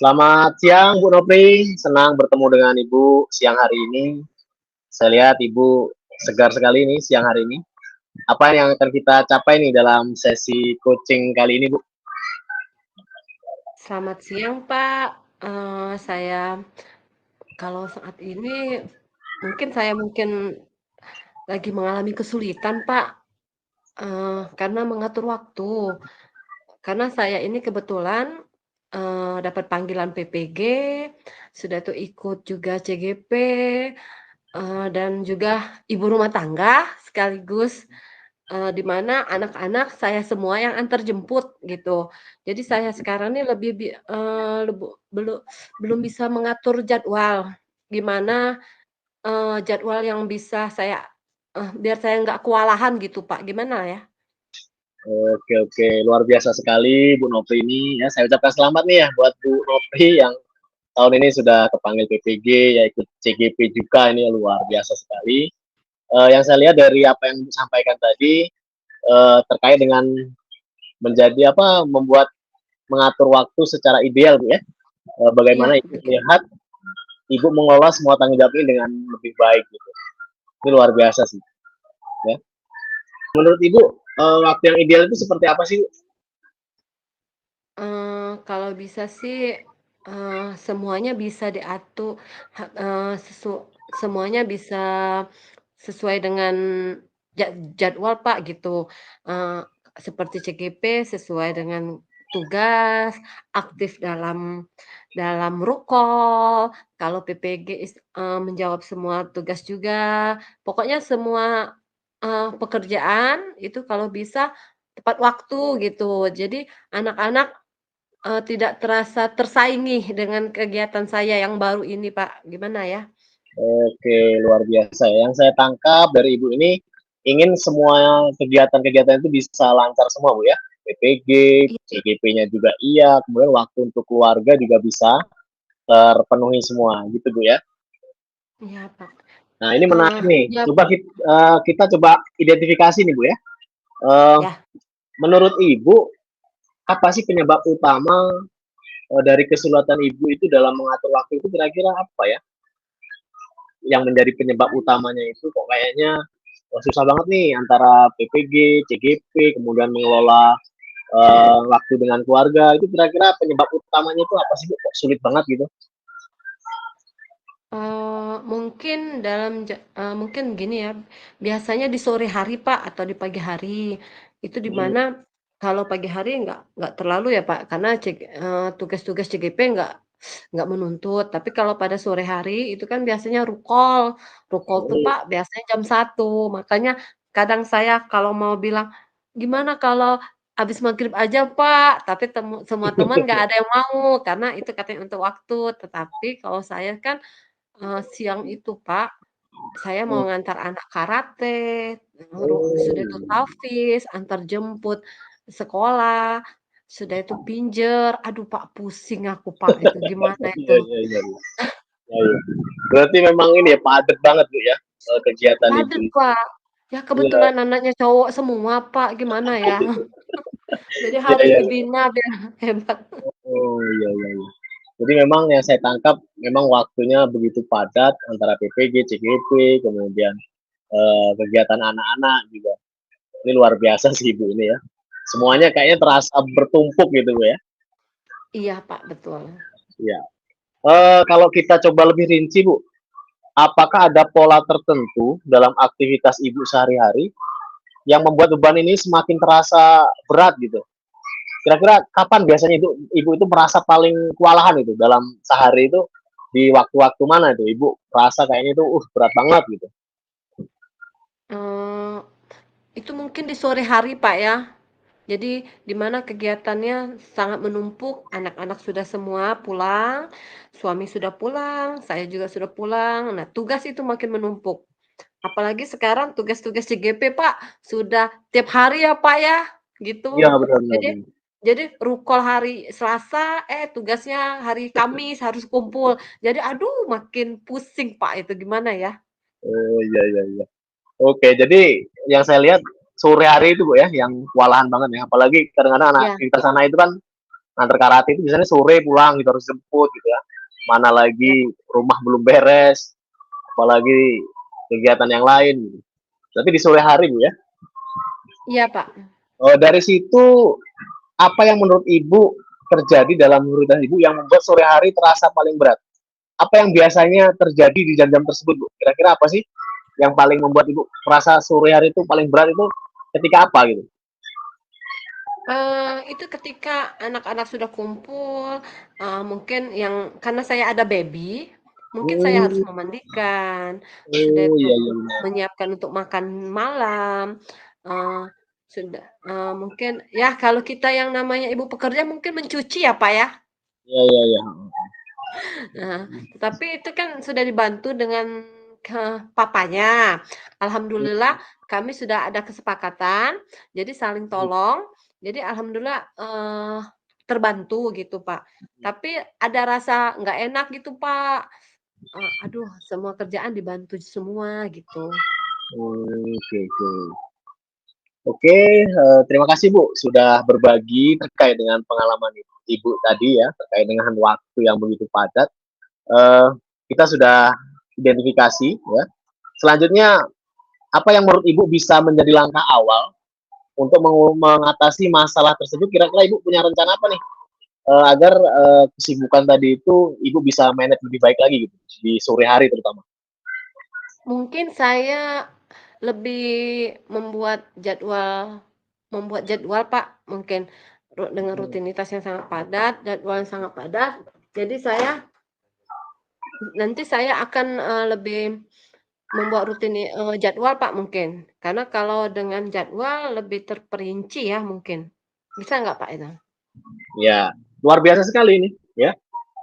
Selamat siang Bu Nopri, senang bertemu dengan Ibu siang hari ini. Saya lihat Ibu segar sekali nih siang hari ini. Apa yang akan kita capai nih dalam sesi coaching kali ini Bu? Selamat siang Pak, saya kalau saat ini mungkin lagi mengalami kesulitan Pak, karena mengatur waktu. Karena saya ini kebetulan, dapat panggilan PPG, sudah tuh ikut juga CGP, dan juga ibu rumah tangga sekaligus, di mana anak-anak saya semua yang antar jemput gitu. Jadi saya sekarang nih lebih lebu belum bisa mengatur jadwal, gimana, jadwal yang bisa saya biar saya nggak kewalahan gitu Pak, gimana ya? Oke, luar biasa sekali Bu Nopri ini ya. Saya ucapkan selamat nih ya buat Bu Nopri yang tahun ini sudah kepanggil PPG, ya ikut CGP juga, ini luar biasa sekali. Yang saya lihat dari apa yang disampaikan tadi terkait dengan membuat mengatur waktu secara ideal Bu ya. Bagaimana Iya, Ibu betul. melihat Ibu mengelola semua tanggung jawab ini dengan lebih baik gitu. Ini luar biasa sih ya. Menurut Ibu waktu yang ideal itu seperti apa sih? Kalau bisa sih, semuanya bisa diatur, ha eee, sesu semuanya bisa sesuai dengan jadwal, Pak, gitu. Eee, Seperti CGP sesuai dengan tugas, aktif dalam rukol, kalau PPG menjawab semua tugas juga. Pokoknya semua, pekerjaan itu kalau bisa tepat waktu gitu. Jadi anak-anak tidak terasa tersaingi dengan kegiatan saya yang baru ini, Pak. Gimana ya? Oke, luar biasa ya. Yang saya tangkap dari Ibu ini ingin semua kegiatan-kegiatan itu bisa lancar semua Bu ya. PPG, Iya, CGP-nya juga iya, kemudian waktu untuk keluarga juga bisa terpenuhi semua gitu Bu ya. iya, Pak. Nah, ini menarik nih. Iya, Kita coba identifikasi nih Bu ya. Eh, ya. Menurut Ibu apa sih penyebab utama dari kesulitan Ibu itu dalam mengatur waktu itu kira-kira apa ya? Yang menjadi penyebab utamanya itu kok kayaknya susah banget nih antara PPG, CGP, kemudian mengelola waktu dengan keluarga. Itu kira-kira penyebab utamanya itu apa sih Bu? Kok sulit banget gitu? Mungkin gini ya, biasanya di sore hari, Pak, atau di pagi hari. Itu di Hmm. mana kalau pagi hari nggak terlalu ya, Pak, karena tugas-tugas CGP nggak menuntut. Tapi kalau pada sore hari itu kan biasanya rukol. Rukol tuh, Hmm. Pak, biasanya jam 1. Makanya kadang saya kalau mau bilang, "Gimana kalau habis maghrib aja, Pak?" Tapi semua teman nggak ada yang mau, karena itu katanya untuk waktu. Tetapi kalau saya kan siang itu, Pak, saya mau ngantar anak karate, sudah itu Oh. tahfiz, antar jemput sekolah, sudah itu pinjer, aduh, Pak, pusing aku, Pak, itu gimana itu? Iya, iya, iya, iya. Ya, ya. Berarti memang ini ya padat banget Bu ya kegiatan Ibu Padat, itu. Pak. Ya Iya, kebetulan anaknya cowok semua, Pak, gimana ya? Jadi iya, harus iya. dibina biar hebat. Oh, iya, iya, iya. Jadi memang yang saya tangkap memang waktunya begitu padat antara PPG, CGP, kemudian kegiatan anak-anak juga. Ini luar biasa sih Ibu ini ya. Semuanya kayaknya terasa bertumpuk gitu Bu ya. Iya, Pak, betul. Iya. Kalau kita coba lebih rinci Bu, apakah ada pola tertentu dalam aktivitas Ibu sehari-hari yang membuat beban ini semakin terasa berat gitu? Kira-kira kapan biasanya Ibu itu merasa paling kewalahan itu dalam sehari itu di waktu-waktu mana itu Ibu merasa kayaknya itu berat banget gitu? Eee, itu mungkin di sore hari, Pak, ya. Jadi, di mana kegiatannya sangat menumpuk, anak-anak sudah semua pulang, suami sudah pulang, saya juga sudah pulang. Nah, tugas itu makin menumpuk. Apalagi sekarang tugas-tugas CGP, Pak, sudah tiap hari ya, Pak, ya, gitu. Iya benar benar. Jadi jadi rukol hari Selasa, tugasnya hari Kamis harus kumpul. Jadi aduh makin pusing, Pak, itu gimana ya? Oh iya iya iya. Oke, jadi yang saya lihat sore hari itu Bu ya yang kewalahan banget ya. Apalagi kadang-kadang anak Ya, kita sana itu kan nganter karate itu biasanya sore pulang gitu, harus jemput gitu ya. Mana Ya, lagi rumah belum beres, apalagi kegiatan yang lain gitu. Tapi di sore hari Bu ya. iya Pak. Dari situ apa yang menurut Ibu terjadi dalam rutinitas Ibu yang membuat sore hari terasa paling berat? Apa yang biasanya terjadi di jam-jam tersebut Bu? Kira-kira apa sih yang paling membuat Ibu merasa sore hari itu paling berat itu ketika apa gitu? Itu ketika anak-anak sudah kumpul, mungkin yang karena saya ada baby, mungkin saya harus Hmm, memandikan, sudah oh itu iya iya benar. menyiapkan untuk makan malam, eee, sudah mungkin ya kalau kita yang namanya ibu pekerja mungkin mencuci ya, Pak, ya. Iya iya iya. Nah, tetapi itu kan sudah dibantu dengan papanya. Alhamdulillah kami sudah ada kesepakatan, jadi saling tolong. Jadi alhamdulillah, terbantu gitu, Pak. Tapi ada rasa nggak enak gitu, Pak. Aduh semua kerjaan dibantu semua gitu. Oke oke. Oke, terima kasih Bu sudah berbagi terkait dengan pengalaman Ibu tadi ya, terkait dengan waktu yang begitu padat. Eh, kita sudah identifikasi ya. Selanjutnya, apa yang menurut Ibu bisa menjadi langkah awal untuk mengatasi masalah tersebut? Kira-kira Ibu punya rencana apa nih agar kesibukan tadi itu Ibu bisa manage lebih baik lagi gitu di sore hari terutama? Mungkin saya lebih membuat jadwal, Pak, mungkin dengan rutinitas yang sangat padat, jadwal yang sangat padat. Jadi nanti saya akan, lebih membuat jadwal, Pak, mungkin. Karena kalau dengan jadwal lebih terperinci ya mungkin. Bisa nggak, Pak, itu? Ya, luar biasa sekali ini ya.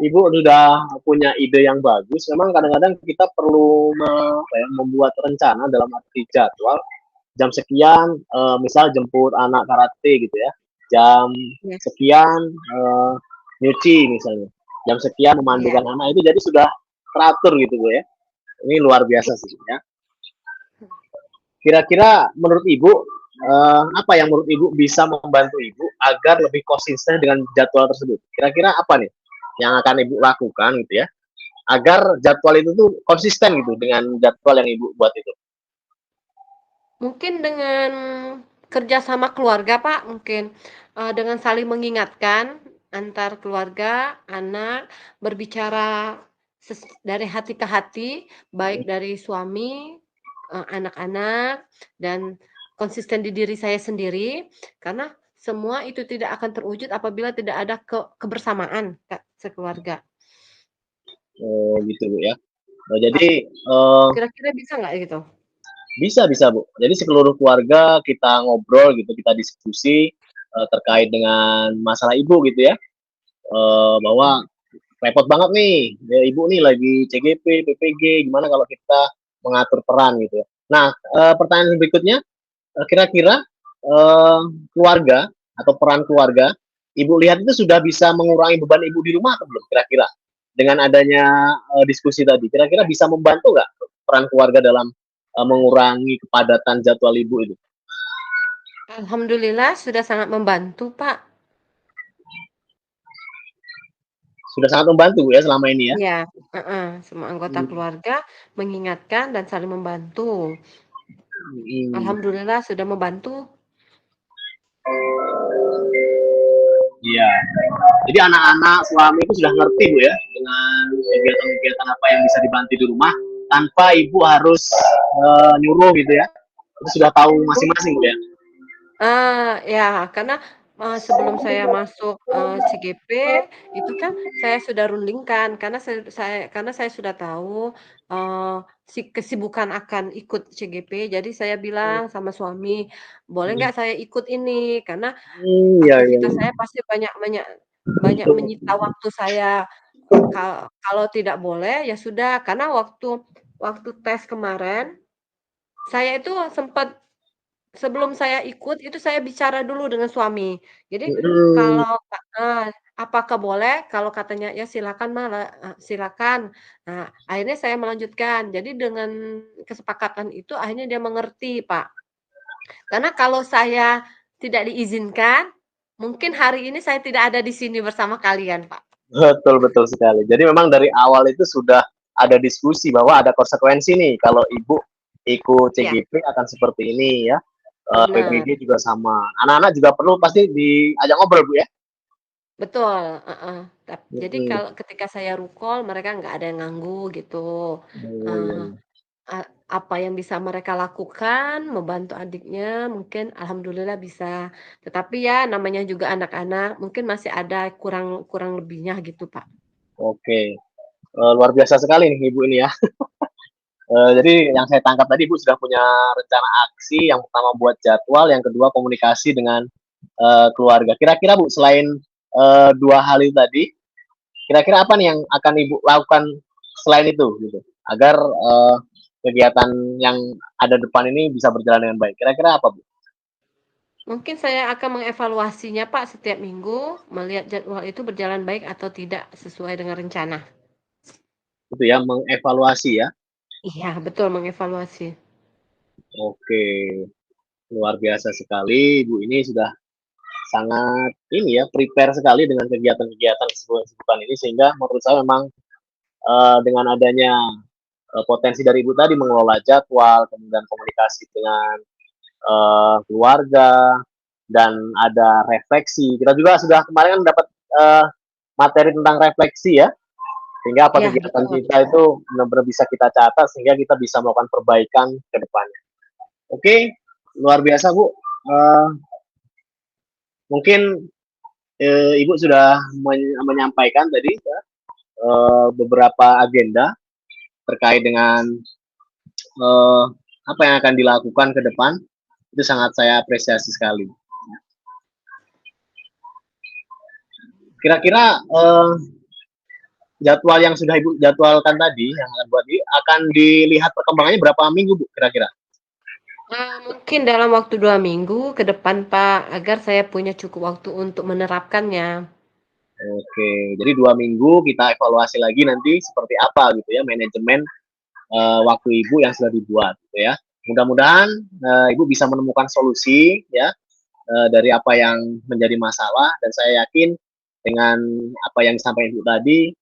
Ibu sudah punya ide yang bagus. Memang kadang-kadang kita perlu membuat rencana dalam arti jadwal. Jam sekian, misal jemput anak karate gitu ya. Jam Iya sekian nyuci misalnya. Jam sekian iya memandikan anak itu jadi sudah teratur gitu Bu ya. Ini luar biasa sih ya. Kira-kira menurut Ibu apa yang menurut Ibu bisa membantu Ibu agar lebih konsisten dengan jadwal tersebut? Kira-kira apa nih yang akan Ibu lakukan gitu ya agar jadwal itu tuh konsisten gitu dengan jadwal yang Ibu buat itu? Mungkin dengan kerja sama keluarga, Pak, mungkin, dengan saling mengingatkan antar keluarga, anak, berbicara dari hati ke hati, baik dari suami, anak-anak, dan konsisten di diri saya sendiri, karena semua itu tidak akan terwujud apabila tidak ada kebersamaan, Kak, sekeluarga. Oh gitu Bu ya. Ap Jadi Kira-kira bisa nggak gitu? bisa bisa Bu. Jadi seluruh keluarga kita ngobrol gitu, kita diskusi terkait dengan masalah Ibu gitu ya. Bahwa repot banget nih, ya, Ibu nih lagi CGP, PPG, gimana kalau kita mengatur peran gitu ya. Nah, pertanyaan berikutnya, kira-kira eh, keluarga atau peran keluarga, Ibu lihat itu sudah bisa mengurangi beban Ibu di rumah atau belum? Kira-kira dengan adanya diskusi tadi, kira-kira bisa membantu nggak peran keluarga dalam mengurangi kepadatan jadwal Ibu itu? Alhamdulillah sudah sangat membantu, Pak. Sudah sangat membantu ya selama ini ya. Iya, heeh, semua anggota Hmm. keluarga mengingatkan dan saling membantu. Hmm. Alhamdulillah sudah membantu. Iya. Jadi anak-anak suami itu sudah ngerti Bu ya dengan kegiatan-kegiatan apa yang bisa dibantu di rumah tanpa ibu harus nyuruh gitu ya. Itu sudah tahu masing-masing Bu ya. Ya karena, sebelum saya masuk, CGP itu kan saya sudah rundingkan karena saya sudah tahu, eee, kesibukan akan ikut CGP jadi saya bilang sama suami, "Boleh nggak saya ikut ini?" Karena Iya iya. aktivitas Iya. saya pasti banyak banyak banyak menyita waktu saya. Kalau tidak boleh, ya sudah, karena waktu waktu tes kemarin, saya itu sempat sebelum saya ikut, itu saya bicara dulu dengan suami. Jadi, Hmm. kalau apakah boleh? Kalau katanya, "Ya silakan Mah, silakan." Nah, akhirnya saya melanjutkan. Jadi dengan kesepakatan itu akhirnya dia mengerti, Pak. Karena kalau saya tidak diizinkan, mungkin hari ini saya tidak ada di sini bersama kalian, Pak. Betul betul sekali. Jadi memang dari awal itu sudah ada diskusi bahwa ada konsekuensi nih kalau ibu ikut Ya, CGP akan seperti ini ya. benar. PPG juga sama. Anak-anak juga perlu pasti diajak ngobrol Bu ya. Betul, heeh. Jadi Mhm. kalau ketika saya rukol mereka nggak ada yang ganggu gitu, Oh iya, eee, iya. a apa yang bisa mereka lakukan, membantu adiknya mungkin alhamdulillah bisa. Tetapi ya namanya juga anak-anak, mungkin masih ada kurang kurang lebihnya gitu, Pak. Oke. Luar biasa sekali nih Ibu ini ya. Jadi yang saya tangkap tadi Ibu sudah punya rencana aksi, yang pertama buat jadwal, yang kedua komunikasi dengan keluarga. Kira-kira Bu selain 2 hal itu tadi, kira-kira apa nih yang akan Ibu lakukan selain itu gitu? Agar kegiatan yang ada depan ini bisa berjalan dengan baik. Kira-kira apa Bu? Mungkin saya akan mengevaluasinya, Pak, setiap minggu, melihat jadwal itu berjalan baik atau tidak sesuai dengan rencana. Itu ya mengevaluasi ya. Iya, betul mengevaluasi. Oke, luar biasa sekali Ibu ini sudah sangat ini ya prepare sekali dengan kegiatan-kegiatan kesibukan ini sehingga menurut saya memang dengan adanya potensi dari Ibu tadi mengelola jadwal, kemudian komunikasi dengan keluarga, dan ada refleksi. Kita juga sudah kemarin kan dapat materi tentang refleksi ya, sehingga apa Iya, kegiatan betul. kita itu benar-benar bisa kita catat sehingga kita bisa melakukan perbaikan ke depannya. Oke, luar biasa Bu. Mungkin Ibu sudah menyampaikan tadi ya, beberapa agenda terkait dengan uh, apa yang akan dilakukan ke depan itu sangat saya apresiasi sekali. Kira-kira jadwal yang sudah Ibu jadwalkan tadi yang akan buat ini akan dilihat perkembangannya berapa minggu Bu kira-kira? Mungkin dalam waktu 2 minggu ke depan, Pak, agar saya punya cukup waktu untuk menerapkannya. Oke, jadi 2 minggu kita evaluasi lagi nanti seperti apa gitu ya manajemen waktu Ibu yang sudah dibuat gitu ya. Mudah-mudahan Ibu bisa menemukan solusi ya dari apa yang menjadi masalah dan saya yakin dengan apa yang disampaikan Ibu tadi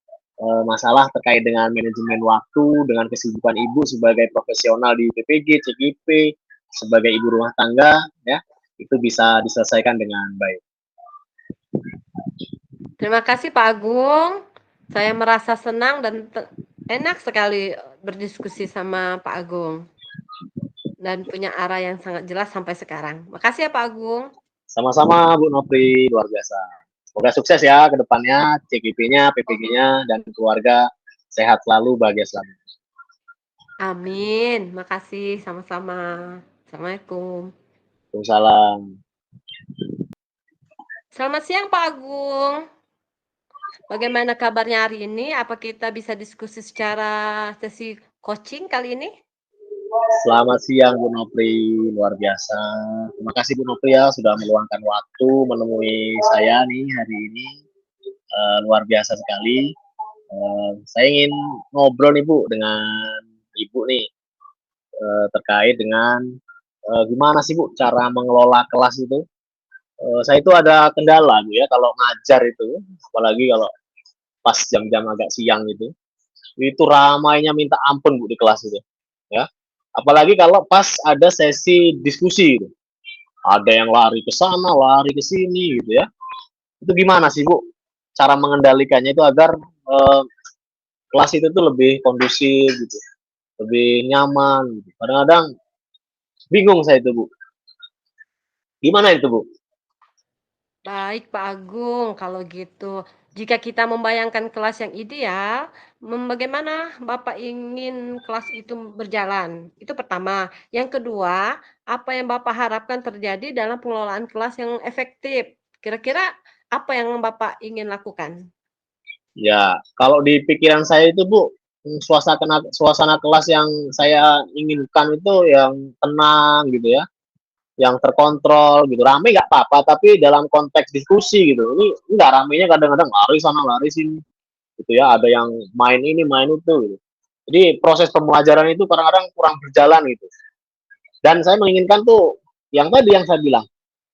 masalah terkait dengan manajemen waktu dengan kesibukan Ibu sebagai profesional di PPG, CGP, sebagai ibu rumah tangga ya itu bisa diselesaikan dengan baik. Terima kasih Pak Agung. Saya merasa senang dan enak sekali berdiskusi sama Pak Agung. Dan punya arah yang sangat jelas sampai sekarang. Makasih ya Pak Agung. Sama-sama Bu Nopri, luar biasa. Semoga sukses ya ke depannya, CGP-nya, PPG-nya, dan keluarga sehat selalu, bahagia selalu. Amin. Makasih sama-sama. Assalamualaikum. Waalaikumsalam. Selamat siang Pak Agung. Bagaimana kabarnya hari ini? Apa kita bisa diskusi secara sesi coaching kali ini? Selamat siang Bu Nopri, luar biasa. Terima kasih Bu Nopri ya sudah meluangkan waktu menemui saya nih hari ini. Luar biasa sekali. Saya ingin ngobrol nih Bu dengan Ibu nih terkait dengan gimana sih Bu cara mengelola kelas itu. Saya itu ada kendala Bu ya kalau ngajar itu, apalagi kalau pas jam-jam agak siang itu ramainya minta ampun Bu di kelas itu, ya. Apalagi kalau pas ada sesi diskusi gitu. Ada yang lari ke sana, lari ke sini gitu ya. Itu gimana sih Bu cara mengendalikannya itu agar kelas itu tuh lebih kondusif gitu, lebih nyaman gitu. Kadang-kadang bingung saya itu Bu. Gimana itu Bu? Baik Pak Agung, kalau gitu. Jika kita membayangkan kelas yang ideal, bagaimana Bapak ingin kelas itu berjalan? Itu pertama. Yang kedua, apa yang Bapak harapkan terjadi dalam pengelolaan kelas yang efektif? Kira-kira apa yang Bapak ingin lakukan? Ya, kalau di pikiran saya itu Bu, suasana kelas yang saya inginkan itu yang tenang gitu ya, yang terkontrol gitu. Rame nggak apa-apa, tapi dalam konteks diskusi gitu. Ini nggak ramenya kadang-kadang lari sana lari sini gitu ya. Ada yang main ini main itu gitu. Jadi proses pembelajaran itu kadang-kadang kurang berjalan gitu. Dan saya menginginkan tuh yang tadi yang saya bilang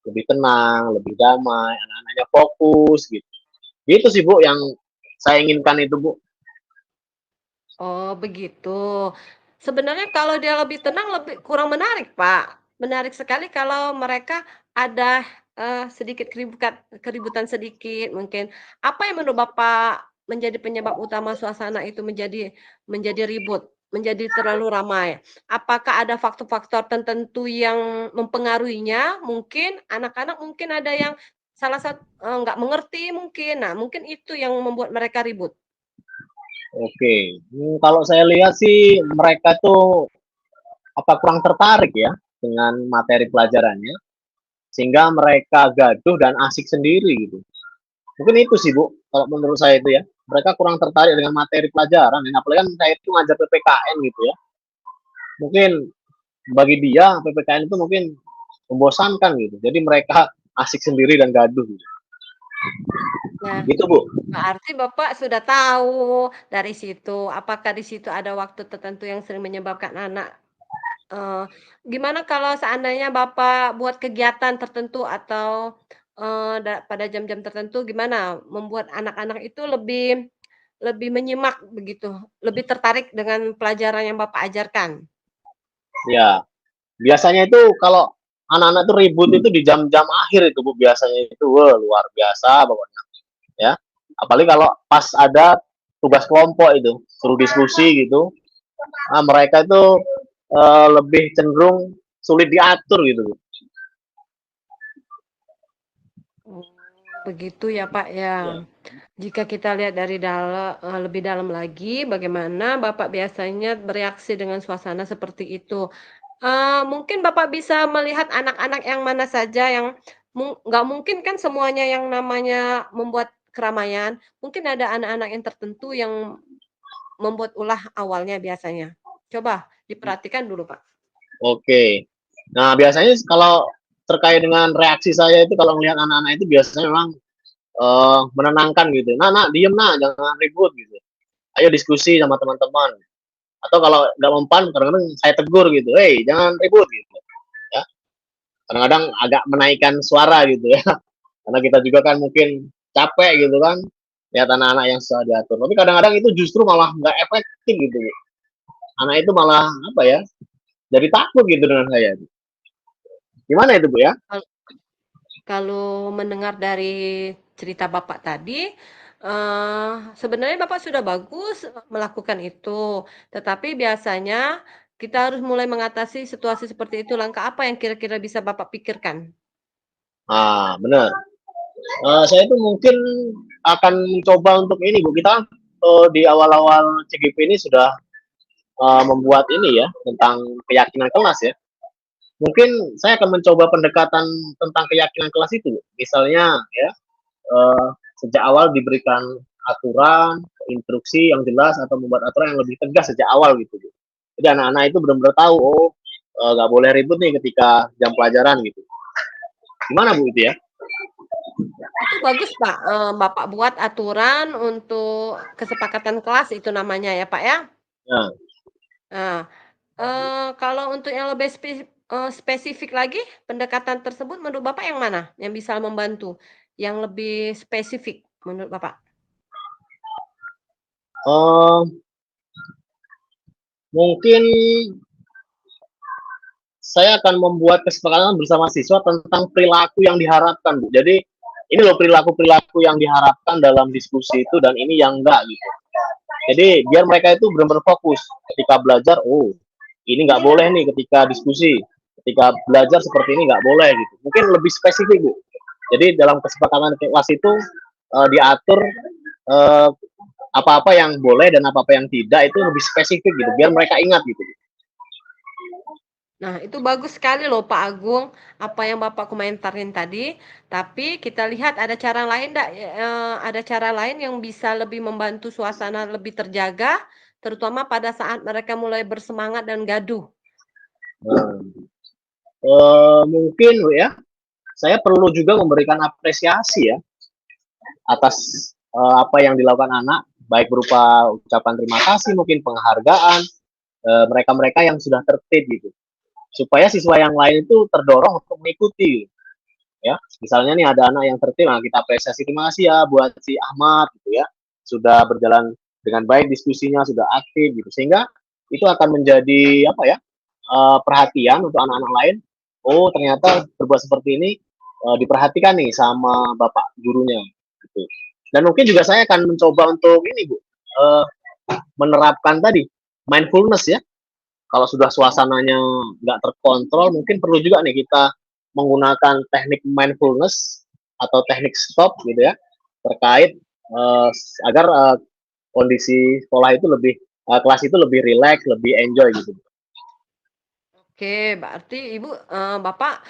lebih tenang, lebih damai, anak-anaknya fokus gitu. Gitu sih Bu yang saya inginkan itu Bu. Oh, begitu. Sebenarnya kalau dia lebih tenang lebih kurang menarik, Pak. Menarik sekali kalau mereka ada, sedikit keributan sedikit mungkin. Apa yang menurut Bapak menjadi penyebab utama suasana itu menjadi ribut, menjadi terlalu ramai? Apakah ada faktor-faktor tertentu yang mempengaruhinya? Mungkin anak-anak mungkin ada yang nggak mengerti mungkin. Nah, mungkin itu yang membuat mereka ribut. Oke, kalau saya lihat sih mereka tuh apa kurang tertarik ya dengan materi pelajarannya, sehingga mereka gaduh dan asik sendiri gitu. Mungkin itu sih Bu, kalau menurut saya itu ya. Mereka kurang tertarik dengan materi pelajaran, dan apalagi kan saya itu ngajar PPKN gitu ya. Mungkin bagi dia PPKN itu mungkin membosankan gitu. Jadi mereka asik sendiri dan gaduh gitu. Nah, Gitu Bu. berarti Bapak sudah tahu dari situ, apakah di situ ada waktu tertentu yang sering menyebabkan anak eee, gimana kalau seandainya Bapak buat kegiatan tertentu atau, pada jam-jam tertentu gimana membuat anak-anak itu lebih lebih menyimak begitu, lebih tertarik dengan pelajaran yang Bapak ajarkan? Ya, biasanya itu kalau anak-anak tuh ribut itu di jam-jam akhir itu Bu, biasanya itu wah, luar biasa pokoknya ya. Apalagi kalau pas ada tugas kelompok itu, suruh diskusi gitu. Nah, mereka itu lebih cenderung sulit diatur gitu Bu. Oh, begitu ya, Pak, ya. Ya. Jika kita lihat dari lebih dalam lagi, bagaimana Bapak biasanya bereaksi dengan suasana seperti itu? Mungkin Bapak bisa melihat anak-anak yang mana saja yang nggak mungkin kan semuanya yang namanya membuat keramaian, mungkin ada anak-anak yang tertentu yang membuat ulah awalnya biasanya. Coba diperhatikan dulu, Pak. Oke. Nah, biasanya kalau terkait dengan reaksi saya itu kalau melihat anak-anak itu biasanya memang menenangkan gitu. Nah, nak, diem nak, jangan ribut gitu. Ayo diskusi sama teman-teman. Atau kalau nggak mempan, kadang-kadang saya tegur gitu. Hei, jangan ribut gitu. Ya, kadang-kadang agak menaikkan suara gitu ya. Karena kita juga kan mungkin capek gitu kan. Lihat anak-anak yang susah diatur. Tapi kadang-kadang itu justru malah nggak efektif gitu. Anak itu malah apa ya? Jadi takut gitu dengan saya. Gimana itu Bu ya? Kal kalau mendengar dari cerita Bapak tadi, sebenarnya Bapak sudah bagus melakukan itu, tetapi biasanya kita harus mulai mengatasi situasi seperti itu, langkah apa yang kira-kira bisa Bapak pikirkan? Ah, benar. Saya itu mungkin akan mencoba untuk ini Bu. Kita di awal-awal CGP ini sudah membuat ini ya tentang keyakinan kelas ya. Mungkin saya akan mencoba pendekatan tentang keyakinan kelas itu. Misalnya ya eh, sejak awal diberikan aturan, instruksi yang jelas atau membuat aturan yang lebih tegas sejak awal gitu. Jadi anak-anak itu benar-benar tahu oh nggak boleh ribut nih ketika jam pelajaran gitu. Gimana Bu itu ya? Itu bagus, Pak, Bapak buat aturan untuk kesepakatan kelas itu namanya ya, Pak, ya? Nah, Nah, kalau untuk yang lebih spesifik lagi, pendekatan tersebut menurut Bapak yang mana yang bisa membantu? Yang lebih spesifik menurut Bapak? eh, mungkin saya akan membuat kesepakatan bersama siswa tentang perilaku yang diharapkan, Bu. Jadi ini loh perilaku-perilaku yang diharapkan dalam diskusi itu dan ini yang enggak gitu. Jadi biar mereka itu benar-benar fokus ketika belajar. Oh, ini nggak boleh nih ketika diskusi. Ketika belajar seperti ini nggak boleh gitu. Mungkin lebih spesifik Bu. Jadi dalam kesepakatan kelas itu diatur eh, apa-apa yang boleh dan apa-apa yang tidak itu lebih spesifik gitu. Biar mereka ingat gitu. Nah, itu bagus sekali loh Pak Agung, apa yang Bapak komentarin tadi. Tapi kita lihat ada cara lain ndak, ada cara lain yang bisa lebih membantu suasana lebih terjaga, terutama pada saat mereka mulai bersemangat dan gaduh. Nah, mungkin Bu ya, saya perlu juga memberikan apresiasi ya atas apa yang dilakukan anak, baik berupa ucapan terima kasih, mungkin penghargaan mereka-mereka yang sudah tertib gitu, supaya siswa yang lain itu terdorong untuk mengikuti. ya. Misalnya nih ada anak yang tertib, nah kita apresiasi, terima kasih ya buat si Ahmad gitu ya, sudah berjalan dengan baik diskusinya, sudah aktif gitu, sehingga itu akan menjadi apa ya, perhatian untuk anak-anak lain. Oh ternyata berbuat seperti ini diperhatikan nih sama bapak gurunya gitu. Dan mungkin juga saya akan mencoba untuk ini Bu, menerapkan tadi mindfulness ya. Kalau sudah suasananya nggak terkontrol, mungkin perlu juga nih kita menggunakan teknik mindfulness atau teknik stop gitu ya, terkait agar kondisi sekolah itu lebih kelas itu lebih rileks, lebih enjoy gitu. Oke, berarti Ibu, Bapak,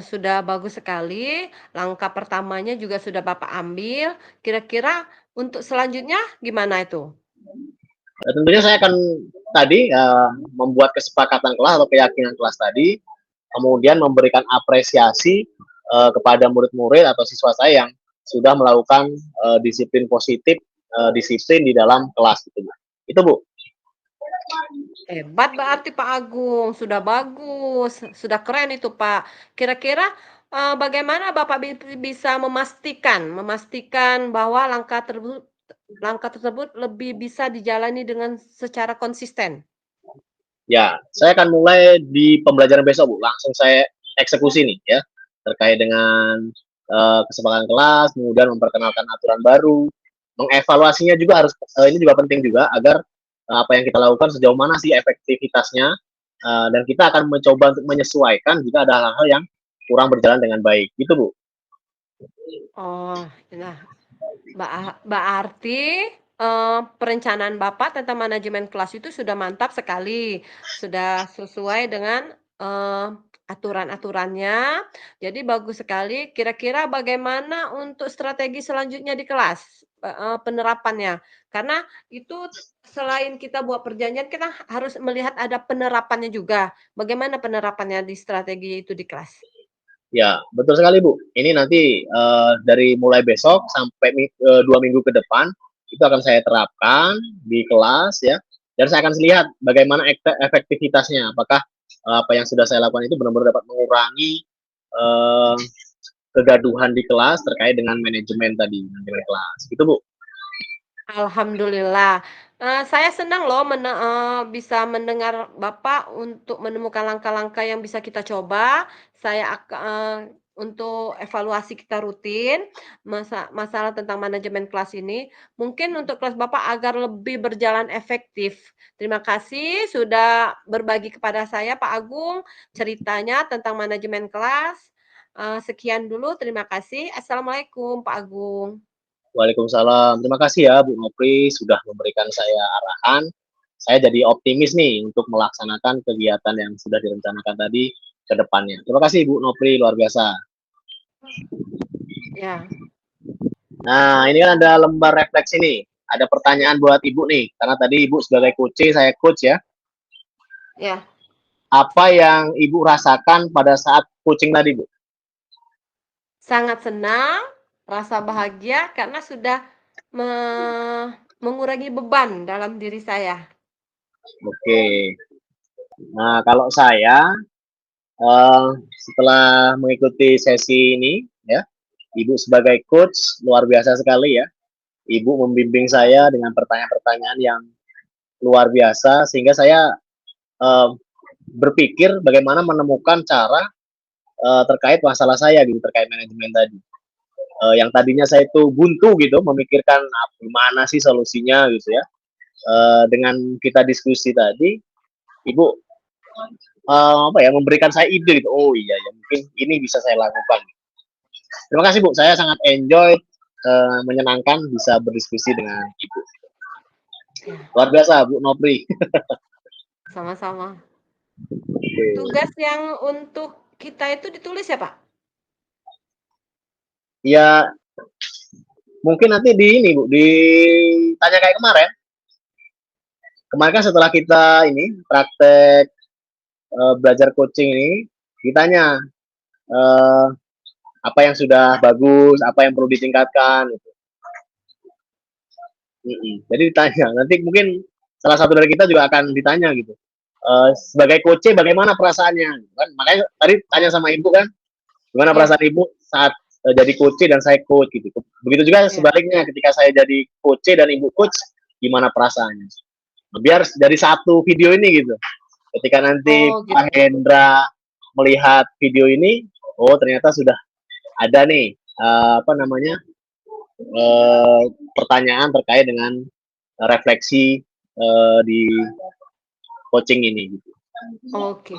sudah bagus sekali, langkah pertamanya juga sudah Bapak ambil, kira-kira untuk selanjutnya gimana itu? Tentunya saya akan tadi membuat kesepakatan kelas atau keyakinan kelas tadi, kemudian memberikan apresiasi kepada murid-murid atau siswa saya yang sudah melakukan disiplin positif, disiplin di dalam kelas gitu. Itu Bu. Hebat berarti Pak Agung, sudah bagus, sudah keren itu Pak. Kira-kira, bagaimana Bapak bisa memastikan bahwa langkah tersebut lebih bisa dijalani dengan secara konsisten? Ya, saya akan mulai di pembelajaran besok Bu. Langsung saya eksekusi nih ya, terkait dengan kesepakatan kelas, kemudian memperkenalkan aturan baru, mengevaluasinya juga harus ini juga penting juga agar apa yang kita lakukan sejauh mana sih efektivitasnya, dan kita akan mencoba untuk menyesuaikan jika ada hal-hal yang kurang berjalan dengan baik. Gitu Bu. Oh, nah berarti, perencanaan Bapak tentang manajemen kelas itu sudah mantap sekali, sudah sesuai dengan, aturan-aturannya, jadi bagus sekali. Kira-kira bagaimana untuk strategi selanjutnya di kelas, penerapannya? Karena itu selain kita buat perjanjian, kita harus melihat ada penerapannya juga. Bagaimana penerapannya di strategi itu di kelas? Ya, betul sekali Bu. Ini nanti dari mulai besok sampai 2 minggu ke depan itu akan saya terapkan di kelas ya. Dan saya akan lihat bagaimana efektivitasnya. Apakah apa yang sudah saya lakukan itu benar-benar dapat mengurangi eh, kegaduhan di kelas terkait dengan manajemen tadi, manajemen kelas. Gitu Bu. Alhamdulillah, saya senang loh bisa mendengar Bapak untuk menemukan langkah-langkah yang bisa kita coba. Untuk evaluasi kita rutin, masalah tentang manajemen kelas ini, mungkin untuk kelas Bapak agar lebih berjalan efektif. Terima kasih sudah berbagi kepada saya Pak Agung, ceritanya tentang manajemen kelas. Sekian dulu, terima kasih. Assalamualaikum Pak Agung. Waalaikumsalam. Terima kasih ya Bu Nopri sudah memberikan saya arahan. Saya jadi optimis nih untuk melaksanakan kegiatan yang sudah direncanakan tadi ke depannya. Terima kasih Bu Nopri, luar biasa. Ya. Nah, ini kan ada lembar refleksi nih. Ada pertanyaan buat Ibu nih, karena tadi Ibu sebagai coach, saya coach ya. Ya, Apa yang Ibu rasakan pada saat coaching tadi, Bu? sangat senang, rasa bahagia karena sudah me mengurangi beban dalam diri saya. Oke. Nah, kalau saya setelah mengikuti sesi ini, ya, Ibu sebagai coach luar biasa sekali ya. Ibu membimbing saya dengan pertanyaan-pertanyaan yang luar biasa, sehingga saya uh, berpikir bagaimana menemukan cara terkait masalah saya gitu, terkait manajemen tadi. Yang tadinya saya itu buntu gitu, memikirkan gimana sih solusinya gitu ya. Dengan kita diskusi tadi, Ibu apa ya, memberikan saya ide gitu. Oh iya ya, mungkin ini bisa saya lakukan. Terima kasih Bu, saya sangat enjoy, menyenangkan bisa berdiskusi dengan Ibu. Ya, Luar biasa Bu Nopri. sama-sama. Oke. Tugas yang untuk kita itu ditulis ya, Pak? Ya mungkin nanti di ini Bu, ditanya kayak kemarin. Kemarin kan setelah kita ini praktek belajar coaching ini, ditanya uh, apa yang sudah bagus, apa yang perlu ditingkatkan. Gitu. Jadi ditanya, nanti mungkin salah satu dari kita juga akan ditanya gitu. Sebagai coach bagaimana perasaannya? Kan makanya tadi tanya sama ibu kan, Gimana Iya, perasaan Ibu saat jadi coach dan saya coach gitu. Begitu juga iya. sebaliknya ketika saya jadi coach dan Ibu coach, gimana perasaannya? Biar dari satu video ini gitu. Ketika nanti Oh, Pak gitu. Hendra melihat video ini, oh ternyata sudah ada nih apa namanya pertanyaan terkait dengan refleksi di coaching ini. Gitu. Oke.